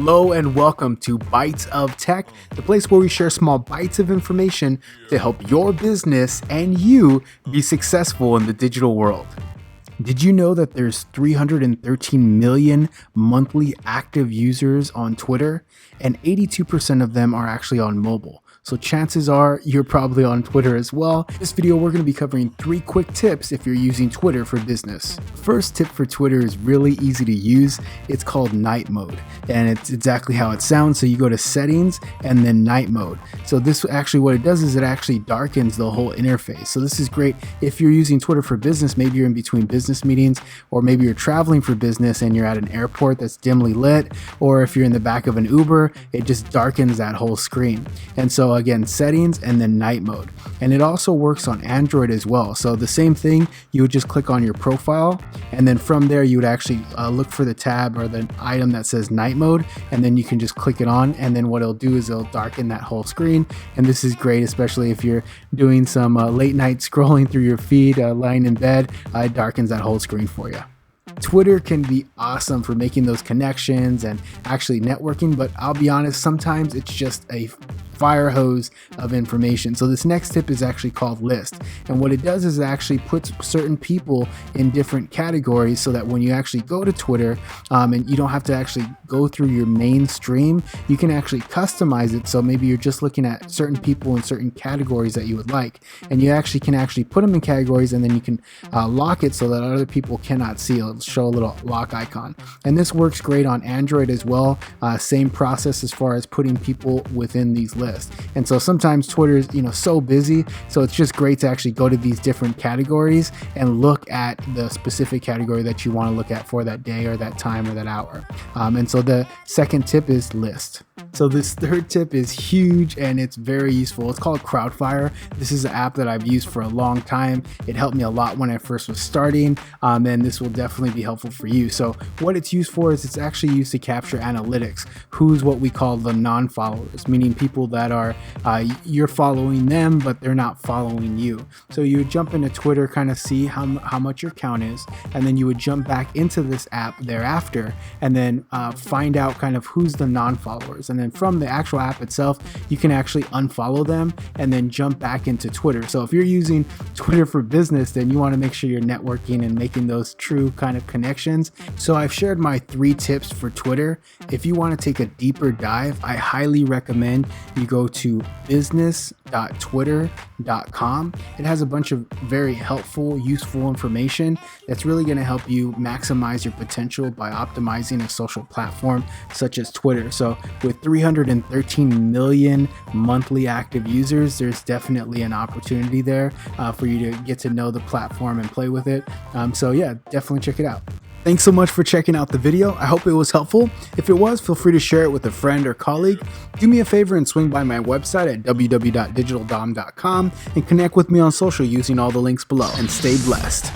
Hello and welcome to Bites of Tech, the place where we share small bites of information to help your business and you be successful in the digital world. Did you know that there's 313 million monthly active users on Twitter, and 82% of them are actually on mobile? So chances are you're probably on Twitter as well. In this video, we're going to be covering 3 quick tips if you're using Twitter for business. First tip for Twitter is really easy to use. It's called night mode, and it's exactly how it sounds. So you go to settings and then night mode. So this actually, what it does is it actually darkens the whole interface. So this is great if you're using Twitter for business. Maybe you're in between business meetings, or maybe you're traveling for business and you're at an airport that's dimly lit, or if you're in the back of an Uber, it just darkens that whole screen. And so again, settings and then night mode. And it also works on Android as well. So the same thing, you would just click on your profile, and then from there you would actually look for the tab or the item that says night mode, and then you can just click it on, and then what it'll do is it'll darken that whole screen. And this is great, especially if you're doing some late night scrolling through your feed, lying in bed. It darkens that whole screen for you. Twitter can be awesome for making those connections and actually networking, but I'll be honest, sometimes it's just a fire hose of information. So this next tip is actually called list, and what it does is it actually puts certain people in different categories, so that when you actually go to Twitter and you don't have to actually go through your mainstream, you can actually customize it. So maybe you're just looking at certain people in certain categories that you would like, and you actually can put them in categories, and then you can lock it so that other people cannot see. It'll show a little lock icon, and this works great on Android as well. Same process as far as putting people within these lists. And so sometimes Twitter is so busy, so it's just great to actually go to these different categories and look at the specific category that you want to look at for that day or that time or that hour. And so the second tip is list. So this third tip is huge and it's very useful. It's called Crowdfire. This is an app that I've used for a long time. It helped me a lot when I first was starting, and this will definitely be helpful for you. So what it's used for is it's actually used to capture analytics. Who's what we call the non-followers, meaning people that are you're following them but they're not following you. So you would jump into Twitter, kind of see how much your count is, and then you would jump back into this app thereafter and then find out kind of who's the non-followers. And then from the actual app itself, you can actually unfollow them and then jump back into Twitter. So if you're using Twitter for business, then you want to make sure you're networking and making those true kind of connections. So I've shared my 3 tips for Twitter. If you want to take a deeper dive, I highly recommend you go to business.twitter.com. It has a bunch of very helpful, useful information that's really going to help you maximize your potential by optimizing a social platform such as Twitter. So with 313 million monthly active users, there's definitely an opportunity there for you to get to know the platform and play with it. So yeah, definitely check it out. Thanks so much for checking out the video. I hope it was helpful. If it was, feel free to share it with a friend or colleague. Do me a favor and swing by my website at www.digitaldom.com and connect with me on social using all the links below. And stay blessed.